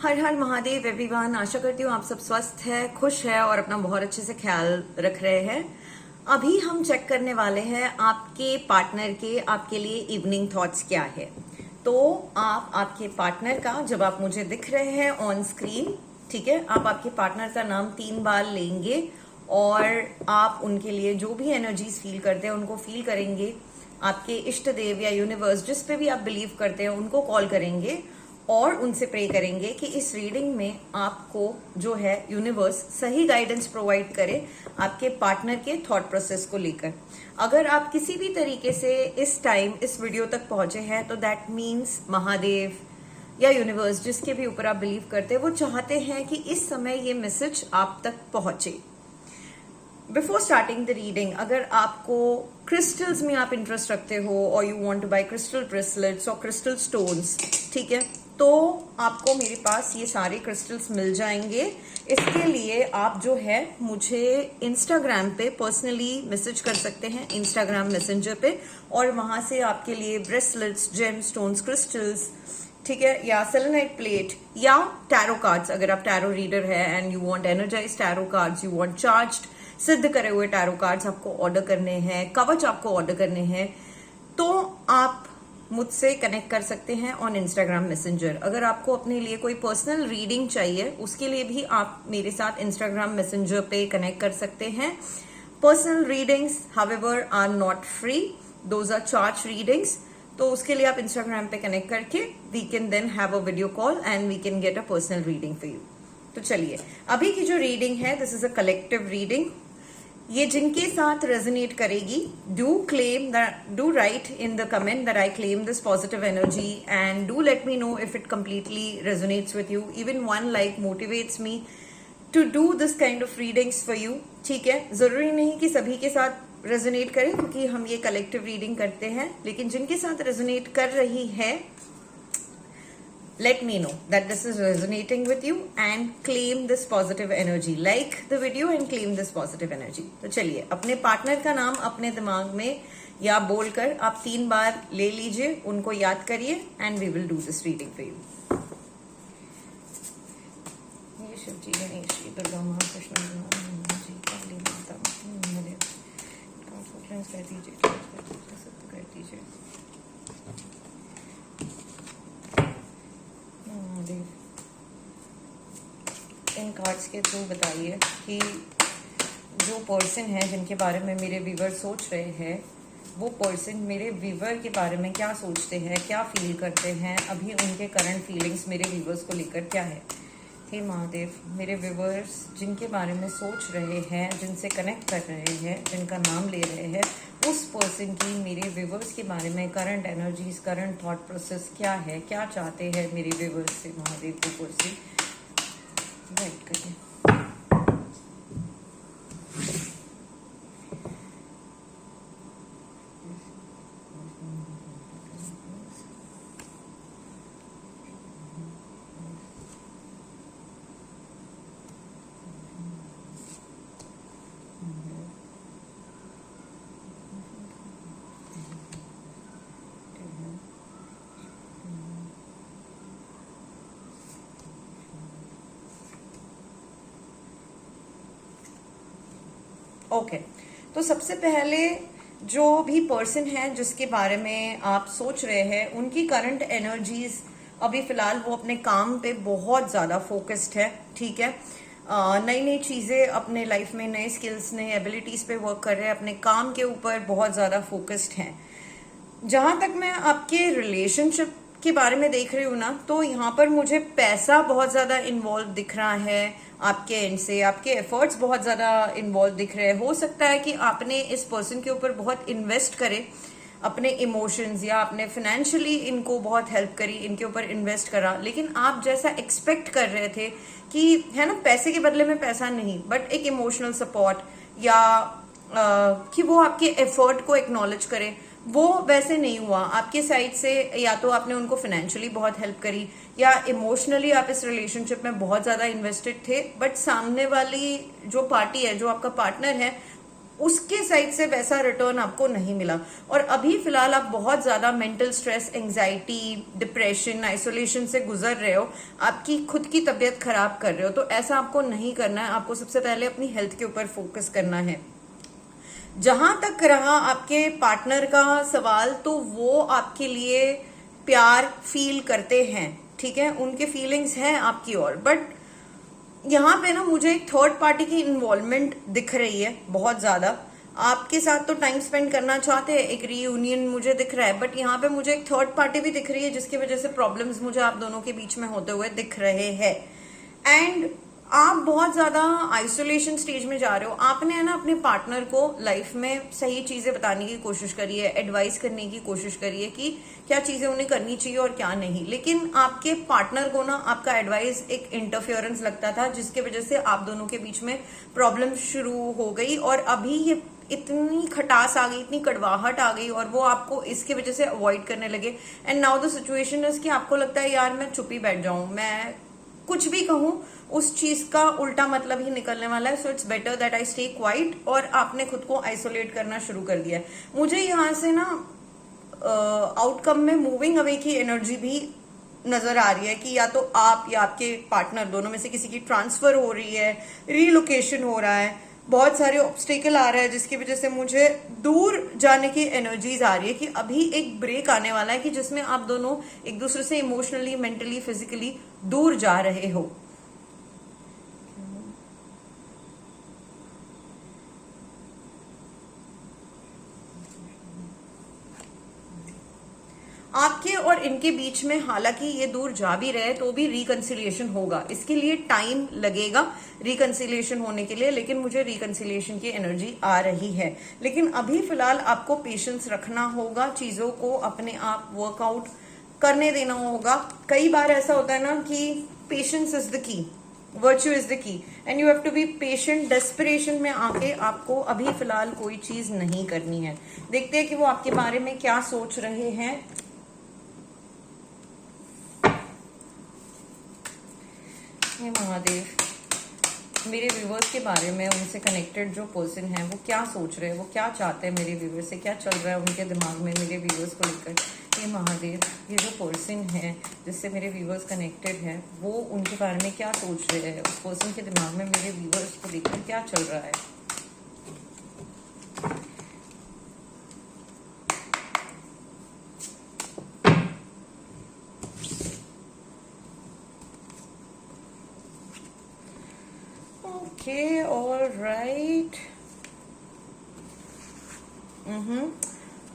हर हर Mahadev everyone. आशा करती हूँ आप सब स्वस्थ है, खुश है और अपना बहुत अच्छे से ख्याल रख रहे हैं। अभी हम चेक करने वाले हैं आपके पार्टनर के आपके लिए इवनिंग थॉट्स क्या है। तो आप आपके पार्टनर का, जब आप मुझे दिख रहे हैं ऑन स्क्रीन, ठीक है, आप आपके पार्टनर का नाम 3 बार लेंगे और आप उनके लिए जो भी एनर्जीज फील करते हैं उनको फील करेंगे। आपके इष्ट देव या यूनिवर्स जिस पे भी आप बिलीव करते हैं उनको कॉल करेंगे और उनसे प्रे करेंगे कि इस रीडिंग में आपको जो है यूनिवर्स सही गाइडेंस प्रोवाइड करे आपके पार्टनर के थॉट प्रोसेस को लेकर। अगर आप किसी भी तरीके से इस टाइम इस वीडियो तक पहुंचे हैं तो दैट मीन्स महादेव या यूनिवर्स जिसके भी ऊपर आप बिलीव करते हैं वो चाहते हैं कि इस समय ये मैसेज आप तक पहुंचे। बिफोर स्टार्टिंग द रीडिंग, अगर आपको क्रिस्टल्स में आप इंटरेस्ट रखते हो और you want to buy crystal bracelets और क्रिस्टल स्टोन्स, ठीक है, तो आपको मेरे पास ये सारे क्रिस्टल्स मिल जाएंगे। इसके लिए आप जो है मुझे इंस्टाग्राम पे पर्सनली मैसेज कर सकते हैं, इंस्टाग्राम मैसेंजर पे, और वहां से आपके लिए ब्रेसलेट्स, जेम स्टोन्स, क्रिस्टल्स, ठीक है, या सेलेनाइट प्लेट या टैरो कार्ड्स, अगर आप टैरो रीडर है and you want energise tarot cards, you want charged सिद्ध करे हुए टैरो कार्ड्स आपको ऑर्डर करने हैं, कवच आपको ऑर्डर करने हैं, तो आप मुझसे कनेक्ट कर सकते हैं ऑन इंस्टाग्राम मैसेंजर। अगर आपको अपने लिए कोई पर्सनल रीडिंग चाहिए उसके लिए भी आप मेरे साथ इंस्टाग्राम मैसेंजर पे कनेक्ट कर सकते हैं। Personal readings however are not free, those are charge readings. तो उसके लिए आप इंस्टाग्राम पे कनेक्ट करके we can then have a video call and we can get a personal reading for you. तो चलिए, अभी की जो रीडिंग है this is a collective reading. ये जिनके साथ रेजोनेट करेगी, do write in the comment that I claim this positive energy and do let me know if it completely resonates with you. Even one like motivates me to do this kind of readings for you. ठीक है, जरूरी नहीं कि सभी के साथ resonate करें क्योंकि हम ये कलेक्टिव रीडिंग करते हैं, लेकिन जिनके साथ रेजोनेट कर रही है let me know that this is resonating with you and claim this positive energy. Like the video and claim this positive energy. तो चलिए, अपने पार्टनर का नाम अपने दिमाग में या बोलकर आप 3 बार ले लीजिए, उनको याद करिए and we will do this reading for you. ये शिव जी, गणेश जी, दुर्गा माँ, कृष्ण जी, काली माता, कर दीजिए, कर दीजिए। इन कार्ड्स के थ्रू बताइए कि जो पर्सन है जिनके बारे में मेरे व्यूवर सोच रहे हैं, वो पर्सन मेरे व्यूवर के बारे में क्या सोचते हैं, क्या फील करते हैं, अभी उनके करंट फीलिंग्स मेरे व्यूवर्स को लेकर क्या है। हे महादेव, मेरे व्यूवर्स जिनके बारे में सोच रहे हैं, जिनसे कनेक्ट कर रहे हैं, जिनका नाम ले रहे हैं, उस पर्सन की मेरे व्यूवर्स के बारे में current energies, current through process क्या है, क्या चाहते हैं मेरे व्यूवर्स से। महादेव को पर्सन गाइड करिए। ओके, तो सबसे पहले जो भी पर्सन है जिसके बारे में आप सोच रहे हैं, उनकी करंट एनर्जीज अभी फिलहाल वो अपने काम पे बहुत ज्यादा फोकस्ड है, ठीक है, नई नई चीजें अपने लाइफ में, नए स्किल्स, नए एबिलिटीज पे वर्क कर रहे हैं, अपने काम के ऊपर बहुत ज्यादा फोकस्ड हैं। जहां तक मैं आपके रिलेशनशिप के बारे में देख रही हूँ ना, तो यहाँ पर मुझे पैसा बहुत ज्यादा इन्वॉल्व दिख रहा है आपके एंड से, आपके एफर्ट्स बहुत ज्यादा इन्वॉल्व दिख रहे हैं। हो सकता है कि आपने इस पर्सन के ऊपर बहुत इन्वेस्ट करे, अपने इमोशंस या आपने फाइनेंशियली इनको बहुत हेल्प करी, इनके ऊपर इन्वेस्ट करा, लेकिन आप जैसा एक्सपेक्ट कर रहे थे कि है ना, पैसे के बदले में पैसा नहीं, बट एक इमोशनल सपोर्ट या कि वो आपके एफर्ट को एक्नॉलेज करे, वो वैसे नहीं हुआ आपके साइड से। या तो आपने उनको फाइनेंशियली बहुत हेल्प करी या इमोशनली आप इस रिलेशनशिप में बहुत ज्यादा इन्वेस्टेड थे, बट सामने वाली जो पार्टी है, जो आपका पार्टनर है, उसके साइड से वैसा रिटर्न आपको नहीं मिला, और अभी फिलहाल आप बहुत ज्यादा mental stress, anxiety, depression, isolation से गुजर रहे हो, आपकी खुद की तबीयत खराब कर रहे हो। तो ऐसा आपको नहीं करना है। आपको सबसे पहले अपनी हेल्थ के ऊपर फोकस करना है। जहां तक रहा आपके पार्टनर का सवाल, तो वो आपके लिए प्यार फील करते हैं, ठीक है, उनके फीलिंग्स हैं आपकी ओर, बट यहाँ पे ना मुझे एक थर्ड पार्टी की इन्वॉल्वमेंट दिख रही है बहुत ज्यादा। आपके साथ तो टाइम स्पेंड करना चाहते हैं, एक रीयूनियन मुझे दिख रहा है, बट यहाँ पे मुझे एक थर्ड पार्टी भी दिख रही है जिसकी वजह से प्रॉब्लम्स मुझे आप दोनों के बीच में होते हुए दिख रहे हैं। एंड आप बहुत ज्यादा आइसोलेशन स्टेज में जा रहे हो। आपने है ना अपने पार्टनर को लाइफ में सही चीजें बताने की कोशिश करी है, एडवाइस करने की कोशिश करी है कि क्या चीजें उन्हें करनी चाहिए और क्या नहीं, लेकिन आपके पार्टनर को ना आपका एडवाइस एक इंटरफेरेंस लगता था, जिसकी वजह से आप दोनों के बीच में प्रॉब्लम शुरू हो गई। और अभी ये इतनी खटास आ गई, इतनी कड़वाहट आ गई, और वो आपको इसके वजह से अवॉइड करने लगे। And now the situation is कि आपको लगता है यार मैं चुप ही बैठ जाऊं, मैं कुछ भी कहूं उस चीज का उल्टा मतलब ही निकलने वाला है। So it's better that I stay quiet, और आपने खुद को आइसोलेट करना शुरू कर दिया है। मुझे यहां से ना आउटकम में मूविंग अवे की एनर्जी भी नजर आ रही है कि या तो आप या आपके पार्टनर दोनों में से किसी की ट्रांसफर हो रही है, रीलोकेशन हो रहा है, बहुत सारे ऑब्स्टेकल आ रहा है, जिसकी वजह से मुझे दूर जाने की एनर्जीज आ रही है कि अभी एक ब्रेक आने वाला है कि जिसमें आप दोनों एक दूसरे से इमोशनली, मेंटली, फिजिकली दूर जा रहे हो। आपके और इनके बीच में हालांकि ये दूर जा भी रहे तो भी रिकंसिलिएशन होगा, इसके लिए टाइम लगेगा रिकंसिलिएशन होने के लिए, लेकिन मुझे रिकंसिलिएशन की एनर्जी आ रही है। लेकिन अभी फिलहाल आपको पेशेंस रखना होगा, चीजों को अपने आप वर्कआउट करने देना होगा। कई बार ऐसा होता है ना कि patience is the key, virtue is the key, and you have to be patient. Desperation में आके आपको अभी फिलहाल कोई चीज नहीं करनी है। देखते हैं कि वो आपके बारे में क्या सोच रहे हैं। हे महादेव, मेरे व्यूवर्स के बारे में, उनसे कनेक्टेड जो पर्सन है वो क्या सोच रहे हैं, वो क्या चाहते हैं मेरे व्यूवर्स से, क्या चल रहा है उनके दिमाग में मेरे व्यूवर्स को लेकर। हे महादेव, ये जो पर्सन है जिससे मेरे व्यूवर्स कनेक्टेड है, वो उनके बारे में क्या सोच रहे हैं, उस पर्सन के दिमाग में मेरे व्यूवर्स को लेकर क्या चल रहा है। Okay, alright.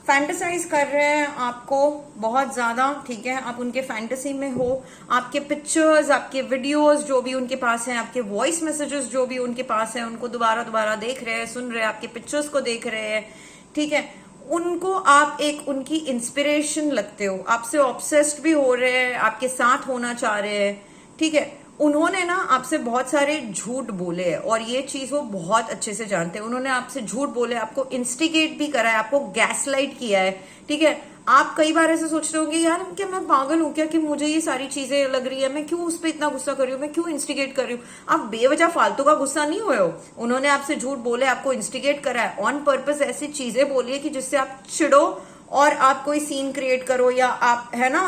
फैंटेसाइज कर रहे हैं आपको बहुत ज्यादा, ठीक है, आप उनके फैंटेसी में हो। आपके पिक्चर्स, आपके वीडियोस जो भी उनके पास हैं, आपके वॉइस मैसेजेस जो भी उनके पास हैं, उनको दोबारा दोबारा देख रहे हैं, सुन रहे हैं, आपके पिक्चर्स को देख रहे हैं, ठीक है। उनको आप एक उनकी इंस्पिरेशन लगते हो, आपसे ऑब्सेस्ड भी हो रहे हैं, आपके साथ होना चाह रहे हैं, ठीक है। उन्होंने ना आपसे बहुत सारे झूठ बोले हैं, और ये चीज वो बहुत अच्छे से जानते हैं। उन्होंने आपसे झूठ बोले, आपको इंस्टिगेट भी करा है, आपको गैसलाइट किया है, ठीक है। आप कई बार ऐसे सोच रहे होंगे यार क्या मैं पागल हूं क्या कि मुझे ये सारी चीजें लग रही है, मैं क्यों उस पर इतना गुस्सा कर रही हूँ, मैं क्यों इंस्टिगेट कर रही हूँ। आप बेवजह फालतू का गुस्सा नहीं हुए हो। उन्होंने आपसे झूठ बोले, आपको इंस्टिगेट करा है, ऑन पर्पस ऐसी चीजें बोली है कि जिससे आप चिड़ो और आप कोई सीन क्रिएट करो, या आप है ना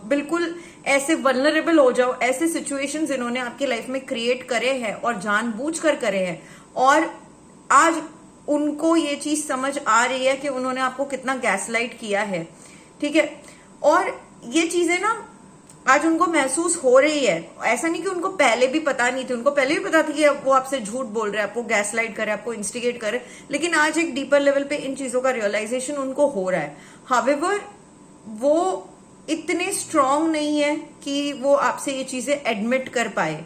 बिल्कुल ऐसे वल्नरेबल हो जाओ। ऐसे सिचुएशंस इन्होंने आपकी लाइफ में क्रिएट करे हैं और जानबूझकर करे हैं, और आज उनको ये चीज समझ आ रही है कि उन्होंने आपको कितना गैसलाइट किया है, ठीक है। और ये चीजें ना आज उनको महसूस हो रही है। ऐसा नहीं कि उनको पहले भी पता नहीं थी, उनको पहले भी पता थी कि वो आपसे झूठ बोल रहे हैं, आपको गैसलाइट करे, आपको इंस्टिगेट करे, लेकिन आज एक डीपर लेवल पे इन चीजों का रियलाइजेशन उनको हो रहा है। हावेवर वो इतने स्ट्रांग नहीं है कि वो आपसे ये चीजें एडमिट कर पाए,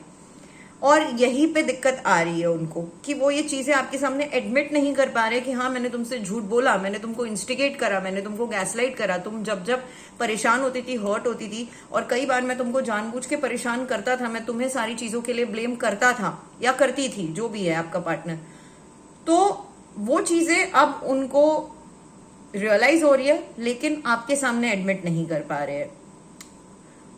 और यहीं पे दिक्कत आ रही है उनको कि वो ये चीजें आपके सामने एडमिट नहीं कर पा रहे कि हाँ मैंने तुमसे झूठ बोला, मैंने तुमको इंस्टिगेट करा, मैंने तुमको गैसलाइट करा, तुम जब जब परेशान होती थी, हर्ट होती थी, और कई बार मैं तुमको जानबूझ के परेशान करता था, मैं तुम्हें सारी चीजों के लिए ब्लेम करता था या करती थी, जो भी है आपका पार्टनर। तो वो चीजें अब उनको रियलाइज हो रही है, लेकिन आपके सामने एडमिट नहीं कर पा रहे हैं।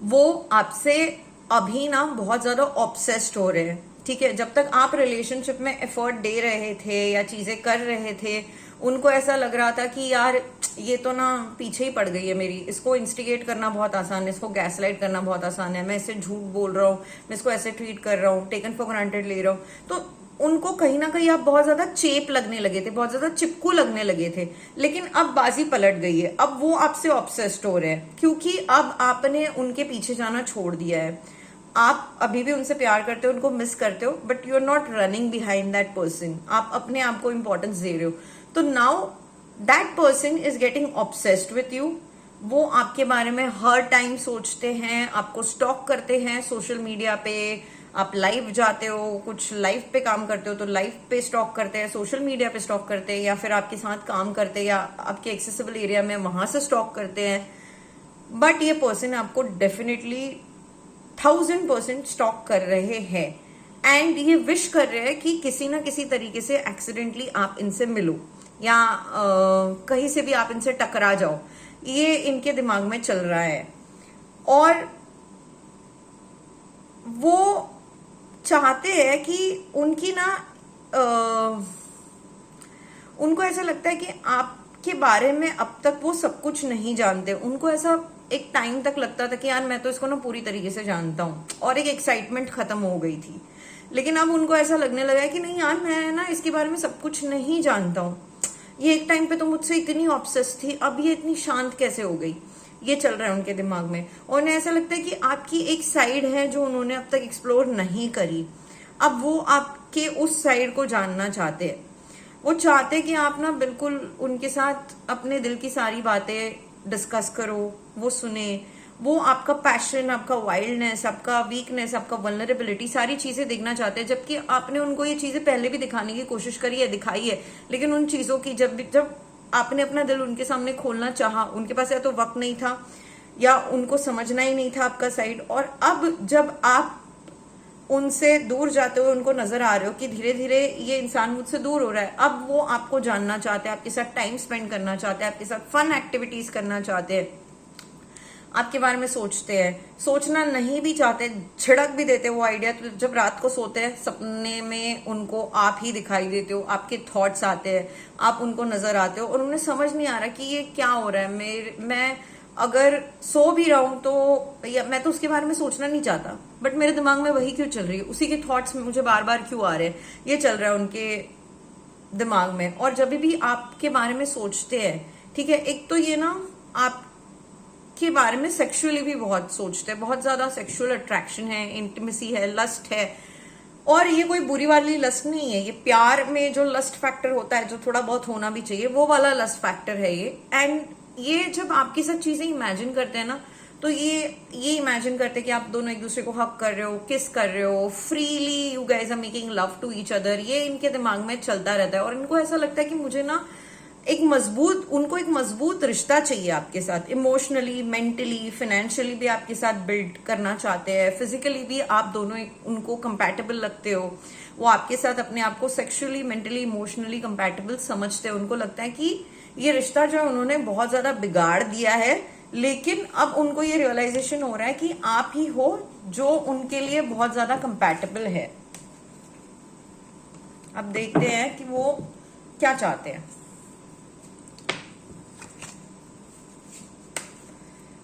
वो आपसे अभी ना बहुत ज्यादा ऑब्सेस्ड हो रहे हैं, ठीक है, जब तक आप रिलेशनशिप में एफर्ट दे रहे थे या चीजें कर रहे थे, उनको ऐसा लग रहा था कि यार ये तो ना पीछे ही पड़ गई है मेरी, इसको इंस्टिगेट करना बहुत आसान है, इसको गैसलाइट करना बहुत आसान है, मैं इससे झूठ बोल रहा हूँ, मैं इसको ऐसे ट्रीट कर रहा हूँ, टेकन फॉर ग्रांटेड ले रहा हूँ, तो उनको कहीं ना कहीं आप बहुत ज्यादा चेप लगने लगे थे, बहुत ज्यादा चिपकू लगने लगे थे। लेकिन अब बाजी पलट गई है, अब वो आपसे ऑब्सेस्ड हो रहे हैं, क्योंकि अब आपने उनके पीछे जाना छोड़ दिया है। आप अभी भी उनसे प्यार करते हो, उनको मिस करते हो, but you are not running behind that person, आप अपने आप को इंपॉर्टेंस दे रहे हो। तो now that person is getting obsessed with you. वो आपके बारे में हर टाइम सोचते हैं, आपको स्टॉक करते हैं सोशल मीडिया पे, आप लाइव जाते हो, कुछ लाइव पे काम करते हो तो लाइव पे स्टॉक करते हैं, सोशल मीडिया पे स्टॉक करते हैं, या फिर आपके साथ काम करते हैं या आपके एक्सेसिबल एरिया में वहां से स्टॉक करते हैं। बट ये पर्सन आपको डेफिनेटली 1000% स्टॉक कर रहे हैं, एंड ये विश कर रहे हैं कि किसी ना किसी तरीके से एक्सीडेंटली आप इनसे मिलो या कहीं से भी आप इनसे टकरा जाओ। ये इनके दिमाग में चल रहा है, और वो चाहते हैं कि उनकी ना उनको ऐसा लगता है कि आपके बारे में अब तक वो सब कुछ नहीं जानते। उनको ऐसा एक टाइम तक लगता था कि यार मैं तो इसको ना पूरी तरीके से जानता हूँ, और एक एक्साइटमेंट खत्म हो गई थी। लेकिन अब उनको ऐसा लगने लगा है कि नहीं यार, मैं ना इसके बारे में सब कुछ नहीं जानता हूँ, ये एक टाइम पे तो मुझसे इतनी ऑब्सेस थी, अब ये इतनी शांत कैसे हो गई। ये चल रहा है उनके दिमाग में, और उन्हें ऐसा लगता है कि आपकी एक साइड है जो उन्होंने अब तक एक्सप्लोर नहीं करी, अब वो आपके उस साइड को जानना चाहते हैं। वो चाहते हैं कि आप ना बिल्कुल उनके साथ अपने दिल की सारी बातें डिस्कस करो, वो सुने, वो आपका पैशन, आपका वाइल्डनेस, आपका वीकनेस, आपका वल्नरेबिलिटी, सारी चीजें देखना चाहते हैं। जबकि आपने उनको ये चीजें पहले भी दिखाने की कोशिश करी है, दिखाई है, लेकिन उन चीजों की जब आपने अपना दिल उनके सामने खोलना चाहा, उनके पास या तो वक्त नहीं था या उनको समझना ही नहीं था आपका साइड। और अब जब आप उनसे दूर जाते हुए उनको नजर आ रहे हो कि धीरे धीरे ये इंसान मुझसे दूर हो रहा है, अब वो आपको जानना चाहते हैं, आपके साथ टाइम स्पेंड करना चाहते हैं, आपके साथ फन एक्टिविटीज करना चाहते हैं, आपके बारे में सोचते हैं। सोचना नहीं भी चाहते, छिड़क भी देते वो आइडिया। तो जब रात को सोते हैं, सपने में उनको आप ही दिखाई देते हो, आपके थॉट्स आते हैं, आप उनको नजर आते हो, और उन्हें समझ नहीं आ रहा कि ये क्या हो रहा है। मैं अगर सो भी रहा हूं तो या मैं तो उसके बारे में सोचना नहीं चाहता, बट मेरे दिमाग में वही क्यों चल रही है, उसी के थॉट्स मुझे बार बार क्यों आ रहे हैं, ये चल रहा है उनके दिमाग में। और जब भी आपके बारे में सोचते हैं, ठीक है, एक तो ये ना आप के बारे में सेक्सुअली भी बहुत सोचते हैं, बहुत ज्यादा सेक्सुअल अट्रैक्शन है, इंटीमेसी है, लस्ट है। और ये कोई बुरी वाली लस्ट नहीं है, ये प्यार में जो लस्ट फैक्टर होता है, जो थोड़ा बहुत होना भी चाहिए, वो वाला लस्ट फैक्टर है ये। एंड ये जब आपकी सब चीजें इमेजिन करते हैं ना, तो ये इमेजिन करते हैं कि आप दोनों एक दूसरे को हक कर रहे हो, किस कर रहे हो, freely you guys are making love to each other. ये इनके दिमाग में चलता रहता है, और इनको ऐसा लगता है कि मुझे ना उनको एक मजबूत रिश्ता चाहिए आपके साथ, इमोशनली, मेंटली, फाइनेंशियली भी आपके साथ बिल्ड करना चाहते हैं, फिजिकली भी आप दोनों उनको कंपैटिबल लगते हो। वो आपके साथ अपने आप को सेक्सुअली, मेंटली, इमोशनली कंपैटिबल समझते हैं। उनको लगता है कि ये रिश्ता जो है उन्होंने बहुत ज्यादा बिगाड़ दिया है, लेकिन अब उनको ये रियलाइजेशन हो रहा है कि आप ही हो जो उनके लिए बहुत ज्यादा कंपैटिबल है। अब देखते हैं कि वो क्या चाहते हैं।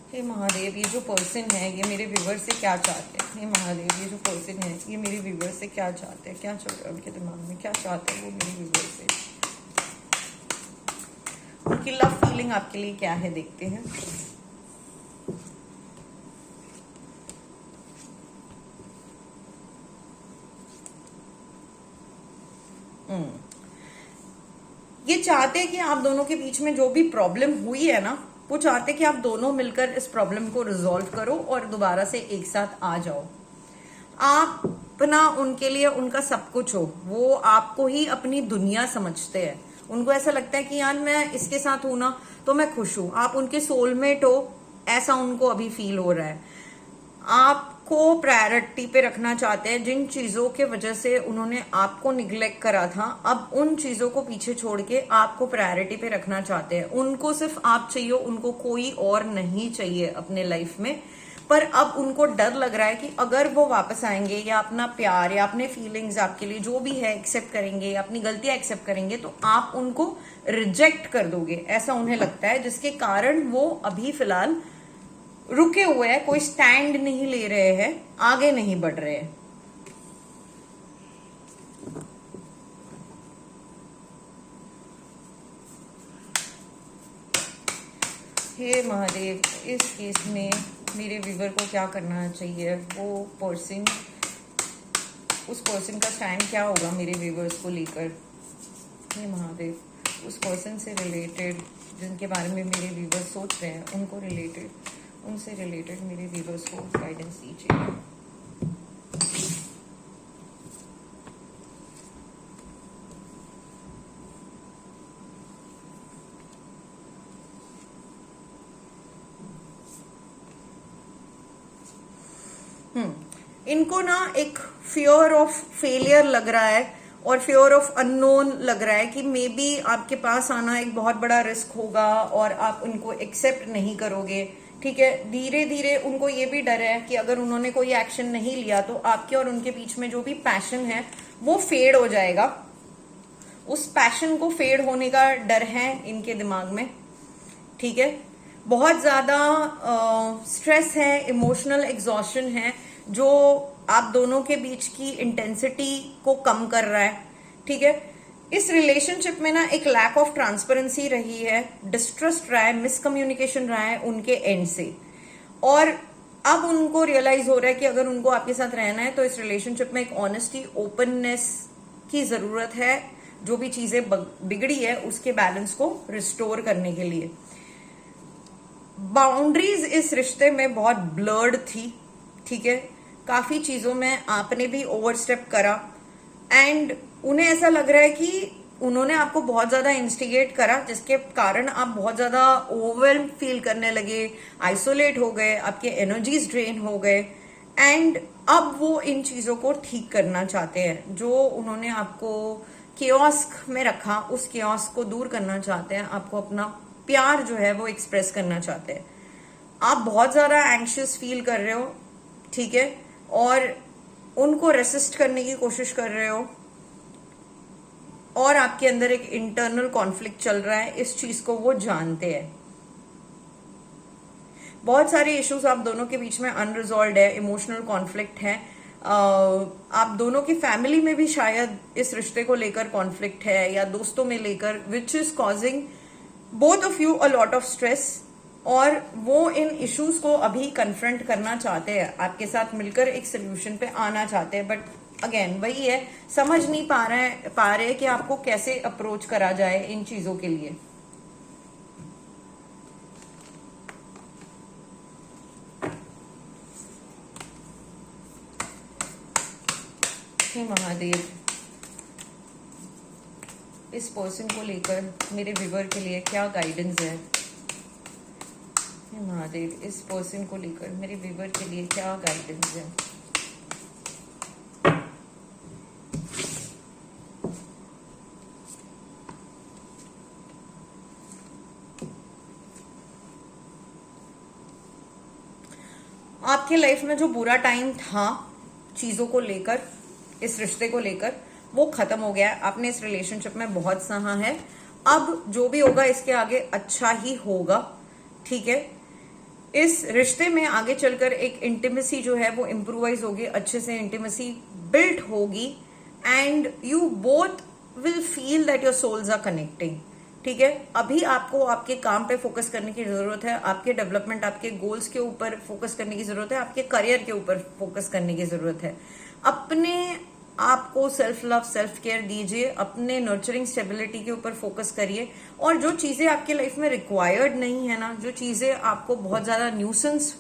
हे महादेव, ये जो पर्सन है ये मेरे व्यूवर से क्या चाहते हैं। हे महादेव, ये जो पर्सन है ये मेरे व्यूवर से क्या चाहते हैं, क्या चल रहा है उनके दिमाग में, क्या चाहते हैं वो मेरे व्यूवर से, उनकी लव फीलिंग आपके लिए क्या है, देखते हैं। ये चाहते हैं कि आप दोनों के बीच में जो भी प्रॉब्लम हुई है ना, वो चाहते हैं कि आप दोनों मिलकर इस प्रॉब्लम को रिजॉल्व करो और दोबारा से एक साथ आ जाओ। आप ना उनके लिए उनका सब कुछ हो, वो आपको ही अपनी दुनिया समझते हैं। उनको ऐसा लगता है कि यार मैं इसके साथ हूं ना तो मैं खुश हूं, आप उनके सोलमेट हो, ऐसा उनको अभी फील हो रहा है। आपको प्रायोरिटी पे रखना चाहते हैं। जिन चीजों के वजह से उन्होंने आपको निग्लेक्ट करा था, अब उन चीजों को पीछे छोड़ के आपको प्रायोरिटी पे रखना चाहते हैं। उनको सिर्फ आप चाहिए, उनको कोई और नहीं चाहिए अपने लाइफ में। पर अब उनको डर लग रहा है कि अगर वो वापस आएंगे या अपना प्यार या अपने फीलिंग्स आपके लिए जो भी है एक्सेप्ट करेंगे या अपनी गलतियां एक्सेप्ट करेंगे तो आप उनको रिजेक्ट कर दोगे, ऐसा उन्हें लगता है, जिसके कारण वो अभी फिलहाल रुके हुए हैं, कोई स्टैंड नहीं ले रहे हैं, आगे नहीं बढ़ रहे हैं। हे महादेव, इस केस में मेरे व्यूवर को क्या करना चाहिए? वो पर्सन, उस पर्सन का स्टैंड क्या होगा मेरे व्यूवर्स को लेकर? हे महादेव, उस पर्सन से रिलेटेड जिनके बारे में मेरे व्यूवर्स सोच रहे हैं, उनको रिलेटेड, उनसे रिलेटेड मेरे व्यूवर्स को गाइडेंस दीजिए। इनको ना एक फियर ऑफ फेलियर लग रहा है और फियर ऑफ अननोन लग रहा है कि मे बी आपके पास आना एक बहुत बड़ा रिस्क होगा और आप उनको एक्सेप्ट नहीं करोगे। ठीक है, धीरे धीरे उनको ये भी डर है कि अगर उन्होंने कोई एक्शन नहीं लिया तो आपके और उनके बीच में जो भी पैशन है वो फेड हो जाएगा। उस पैशन को फेड होने का डर है इनके दिमाग में। ठीक है, बहुत ज्यादा स्ट्रेस है, इमोशनल एग्जॉशन है जो आप दोनों के बीच की इंटेंसिटी को कम कर रहा है। ठीक है, इस रिलेशनशिप में ना एक लैक ऑफ ट्रांसपेरेंसी रही है, डिस्ट्रस्ट रहा है, मिसकम्युनिकेशन रहा है उनके एंड से, और अब उनको रियलाइज हो रहा है कि अगर उनको आपके साथ रहना है तो इस रिलेशनशिप में एक ऑनेस्टी, ओपननेस की जरूरत है। जो भी चीजें बिगड़ी है उसके बैलेंस को रिस्टोर करने के लिए। बाउंड्रीज इस रिश्ते में बहुत ब्लर्ड थी। ठीक है, काफी चीजों में आपने भी ओवरस्टेप करा एंड उन्हें ऐसा लग रहा है कि उन्होंने आपको बहुत ज्यादा इंस्टिगेट करा, जिसके कारण आप बहुत ज्यादा ओवरवेल्म फील करने लगे, आइसोलेट हो गए, आपके एनर्जीज ड्रेन हो गए एंड अब वो इन चीजों को ठीक करना चाहते हैं। जो उन्होंने आपको केओस में रखा उस केओस को दूर करना चाहते हैं, आपको अपना प्यार जो है वो एक्सप्रेस करना चाहते हैं। आप बहुत ज्यादा एंग्शियस फील कर रहे हो, ठीक है, और उनको रेसिस्ट करने की कोशिश कर रहे हो और आपके अंदर एक इंटरनल कॉन्फ्लिक्ट चल रहा है, इस चीज को वो जानते हैं। बहुत सारे इश्यूज आप दोनों के बीच में अनरिजॉल्व है, इमोशनल कॉन्फ्लिक्ट है, आप दोनों की फैमिली में भी शायद इस रिश्ते को लेकर कॉन्फ्लिक्ट है या दोस्तों में लेकर, which is causing both of you a lot of stress, और वो इन इश्यूज को अभी कन्फ्रंट करना चाहते हैं, आपके साथ मिलकर एक सोल्यूशन पे आना चाहते हैं, बट अगेन वही है, समझ नहीं पा रहे कि आपको कैसे अप्रोच करा जाए इन चीजों के लिए। हे महादेव, इस पर्सन को लेकर मेरे व्यूअर के लिए क्या गाइडेंस है? हे महादेव, इस पर्सन को लेकर मेरे व्यूअर के लिए क्या गाइडेंस है? आपके लाइफ में जो बुरा टाइम था चीजों को लेकर, इस रिश्ते को लेकर, वो खत्म हो गया है। आपने इस रिलेशनशिप में बहुत सहा है, अब जो भी होगा इसके आगे अच्छा ही होगा। ठीक है, इस रिश्ते में आगे चलकर एक इंटीमेसी जो है वो इम्प्रूवाइज होगी, अच्छे से इंटीमेसी बिल्ड होगी and you both will feel that your souls are connecting. ठीक है, अभी आपको आपके काम पे फोकस करने की जरूरत है, आपके डेवलपमेंट, आपके गोल्स के ऊपर फोकस करने की जरूरत है, आपके करियर के ऊपर फोकस करने की जरूरत है। अपने आपको सेल्फ लव, सेल्फ केयर दीजिए, अपने नर्चरिंग स्टेबिलिटी के ऊपर फोकस करिए, और जो चीजें आपके लाइफ में रिक्वायर्ड नहीं है ना, जो चीजें आपको बहुत ज्यादा न्यूसेंस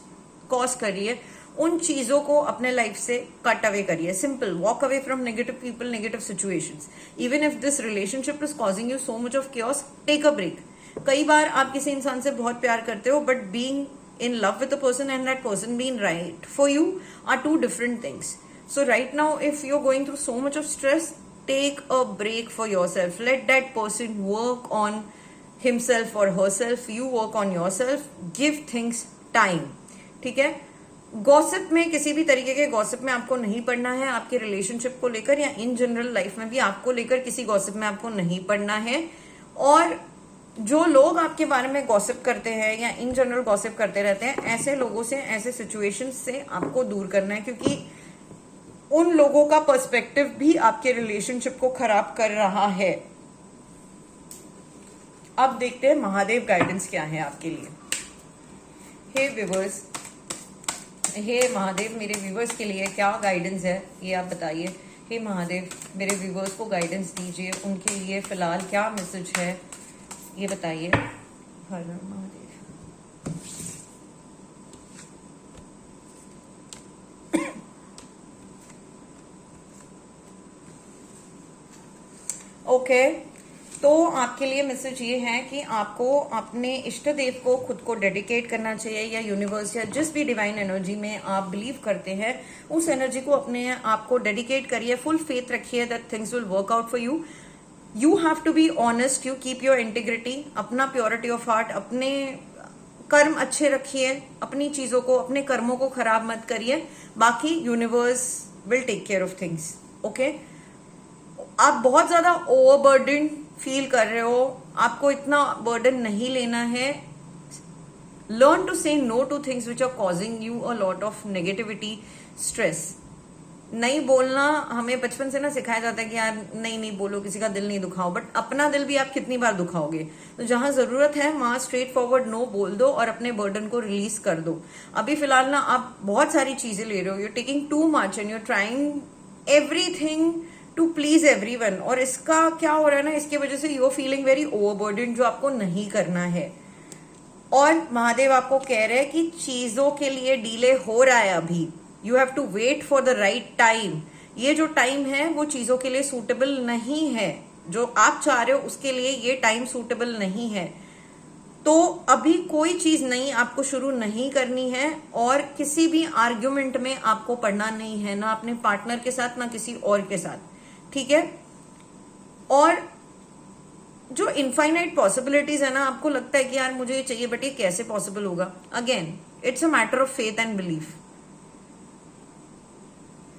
कॉज करिए, उन चीजों को अपने लाइफ से कट अवे करिए। Simple, walk away from negative people, negative situations. Even if this relationship is causing you so much of chaos, take a break. कई बार आप किसी इंसान से बहुत प्यार करते हो, but being in love with a person and that person being right for you are two different things. So right now, if you're going through so much of stress, take a break for yourself. Let that person work on himself or herself. You work on yourself. Give things time. ठीक है, gossip में, किसी भी तरीके के gossip में आपको नहीं पढ़ना है। आपके रिलेशनशिप को लेकर या इन जनरल लाइफ में भी आपको लेकर किसी गॉसिप में आपको नहीं पढ़ना है। और जो लोग आपके बारे में गॉसिप करते हैं या इन जनरल गॉसिप करते रहते हैं, ऐसे लोगों से, ऐसे सिचुएशन से आपको दूर करना है, क्योंकि उन लोगों का पर्सपेक्टिव भी आपके रिलेशनशिप को खराब कर रहा है। अब देखते हैं महादेव गाइडेंस क्या है आपके लिए। हे व्यूअर्स, हे महादेव, मेरे व्यूअर्स के लिए क्या गाइडेंस है ये आप बताइए। हे महादेव, मेरे व्यूअर्स को गाइडेंस दीजिए, उनके लिए फिलहाल क्या मैसेज है ये बताइए। हर हर महादेव। ओके, तो आपके लिए मैसेज ये है कि आपको अपने इष्ट देव को खुद को डेडिकेट करना चाहिए, या यूनिवर्स या जिस भी डिवाइन एनर्जी में आप बिलीव करते हैं उस एनर्जी को अपने आप को डेडिकेट करिए। फुल फेथ रखिए that things will work out for you. You have to be honest, you keep your integrity, अपना प्योरिटी ऑफ हार्ट, अपने कर्म अच्छे रखिए, अपनी चीजों को, अपने कर्मों को खराब मत करिए। बाकी universe will take care of things. Okay, आप बहुत ज्यादा ओवरबर्डन फील कर रहे हो, आपको इतना बर्डन नहीं लेना है। Learn to say no to things which are causing you a lot of negativity, stress. नहीं बोलना हमें बचपन से ना सिखाया जाता है कि यार नहीं बोलो, किसी का दिल नहीं दुखाओ, बट अपना दिल भी आप कितनी बार दुखाओगे। तो जहां जरूरत है वहां स्ट्रेट फॉरवर्ड नो बोल दो और अपने बर्डन को रिलीज कर दो। अभी फिलहाल ना आप बहुत सारी चीजें ले रहे हो, you're taking too much and you're trying everything to please everyone, और इसका क्या हो रहा है ना, इसकी वजह से you are feeling very overburden, जो आपको नहीं करना है। और महादेव आपको कह रहे हैं कि चीजों के लिए डिले हो रहा है अभी, you have to wait for the right time. ये जो टाइम है वो चीजों के लिए सूटेबल नहीं है, जो आप चाह रहे हो उसके लिए ये टाइम सूटेबल नहीं है। तो अभी कोई चीज नई आपको शुरू नहीं करनी है, और किसी भी आर्ग्यूमेंट में आपको पढ़ना नहीं है, ना अपने पार्टनर के साथ ना किसी और के साथ, ठीक है। और जो इनफाइनाइट पॉसिबिलिटीज है ना, आपको लगता है कि यार मुझे ये चाहिए बट ये कैसे पॉसिबल होगा, again it's a matter of faith and belief.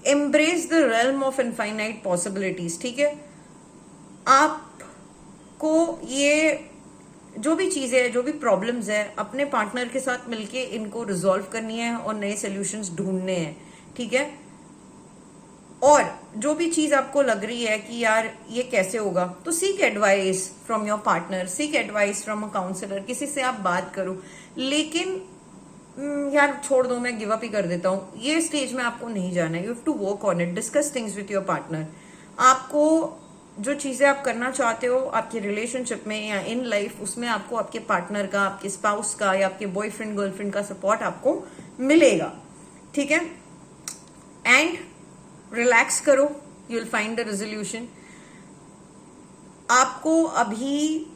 Embrace the realm of infinite possibilities, ठीक है। आपको ये जो भी चीजें है, जो भी प्रॉब्लम्स है, अपने पार्टनर के साथ मिलके इनको रिजॉल्व करनी है और नए सॉल्यूशंस ढूंढने हैं, ठीक है। और जो भी चीज आपको लग रही है कि यार ये कैसे होगा, तो seek advice from your partner, seek advice from a counsellor, किसी से आप बात करो। लेकिन यार छोड़ दो, मैं गिव अप ही कर देता हूँ, ये स्टेज में आपको नहीं जाना है। You have to work on it, discuss things with your partner. आपको जो चीजें आप करना चाहते हो आपके रिलेशनशिप में या इन लाइफ, उसमें आपको आपके पार्टनर का, आपके स्पाउस का या आपके बॉयफ्रेंड गर्लफ्रेंड का सपोर्ट आपको मिलेगा, ठीक है। एंड रिलैक्स करो, you will find the resolution. आपको अभी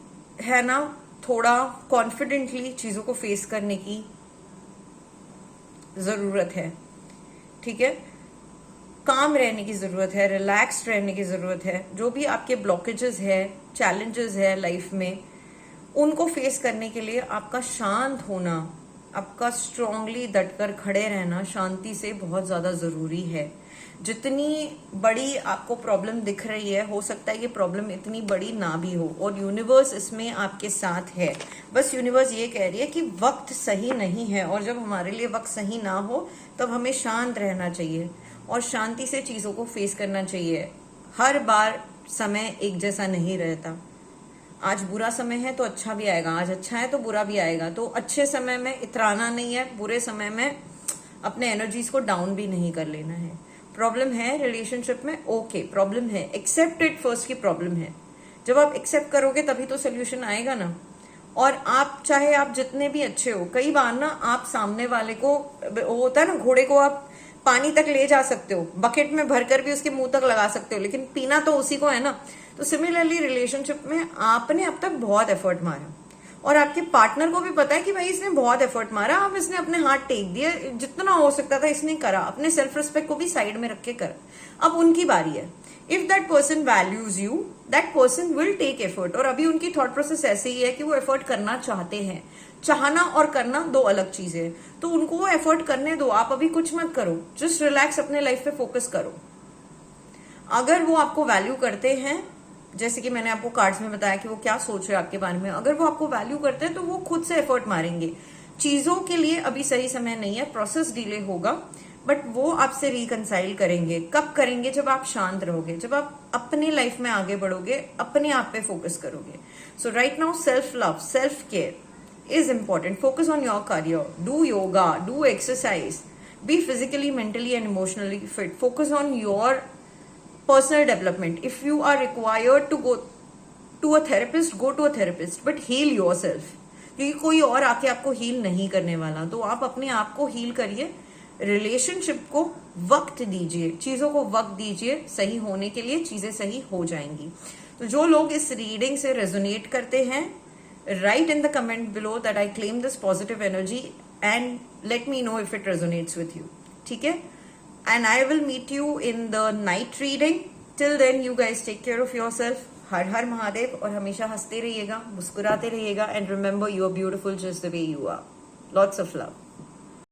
है ना थोड़ा कॉन्फिडेंटली चीजों को फेस करने की जरूरत है, ठीक है। काम रहने की जरूरत है, रिलैक्स्ड रहने की जरूरत है। जो भी आपके ब्लॉकेजेस है, चैलेंजेस है लाइफ में, उनको फेस करने के लिए आपका शांत होना, आपका स्ट्रांगली डटकर खड़े रहना शांति से बहुत ज्यादा जरूरी है। जितनी बड़ी आपको प्रॉब्लम दिख रही है, हो सकता है ये प्रॉब्लम इतनी बड़ी ना भी हो, और यूनिवर्स इसमें आपके साथ है। बस यूनिवर्स ये कह रही है कि वक्त सही नहीं है, और जब हमारे लिए वक्त सही ना हो तब हमें शांत रहना चाहिए और शांति से चीजों को फेस करना चाहिए। हर बार समय एक जैसा नहीं रहता। आज बुरा समय है तो अच्छा भी आएगा, आज अच्छा है तो बुरा भी आएगा। तो अच्छे समय में इतराना नहीं है, बुरे समय में अपने एनर्जीज को डाउन भी नहीं कर लेना है। प्रॉब्लम है रिलेशनशिप में, ओके प्रॉब्लम है, एक्सेप्ट इट फर्स्ट की प्रॉब्लम है। जब आप एक्सेप्ट करोगे तभी तो सोल्यूशन आएगा ना। और आप चाहे आप जितने भी अच्छे हो, कई बार ना आप सामने वाले को, होता है ना घोड़े को आप पानी तक ले जा सकते हो, बकेट में भरकर भी उसके मुंह तक लगा सकते हो, लेकिन पीना तो उसी को है ना। तो सिमिलरली रिलेशनशिप में आपने अब तक बहुत एफर्ट मारा और आपके पार्टनर को भी पता है कि भाई इसने बहुत एफर्ट मारा, अब इसने अपने हाथ टेक दिए, जितना हो सकता था इसने करा, अपने सेल्फ रिस्पेक्ट को भी साइड में रख के करा। अब उनकी बारी है। If that person values you, that person will take effort. और अभी उनकी थॉट प्रोसेस ऐसे ही है कि वो एफर्ट करना चाहते हैं। चाहना और करना दो अलग चीजें हैं, तो उनको एफर्ट करने दो। आप अभी कुछ मत करो, जस्ट रिलैक्स, अपने लाइफ पे फोकस करो। अगर वो आपको वैल्यू करते हैं, जैसे कि मैंने आपको कार्ड्स में बताया कि वो क्या सोच रहे हैं आपके बारे में, अगर वो आपको वैल्यू करते हैं तो वो खुद से एफर्ट मारेंगे। चीजों के लिए अभी सही समय नहीं है, प्रोसेस डिले होगा, बट वो आपसे रिकंसाइल करेंगे। कब करेंगे? जब आप शांत रहोगे, जब आप अपने लाइफ में आगे बढ़ोगे, अपने आप पे फोकस करोगे। So right now self love, self care is important. Focus on your career, do yoga, do exercise, be physically, mentally and emotionally fit. Focus on your personal development. If you are required to go to a therapist, go to a therapist, but heal yourself. क्योंकि कोई और आके आपको heal नहीं करने वाला, तो आप अपने आप को हील करिए। रिलेशनशिप को वक्त दीजिए, चीजों को वक्त दीजिए, सही होने के लिए चीजें सही हो जाएंगी। तो जो लोग इस रीडिंग से रेजोनेट करते हैं, right in the comment below that I claim this positive energy and let me know if it resonates with you. ठीक है? And I will meet you in the night reading. Till then, you guys take care of yourself. हर हर महादेव, और हमेशा हंसते रहिएगा, मुस्कुराते रहिएगा, and remember you are beautiful just the way you are. Lots of love.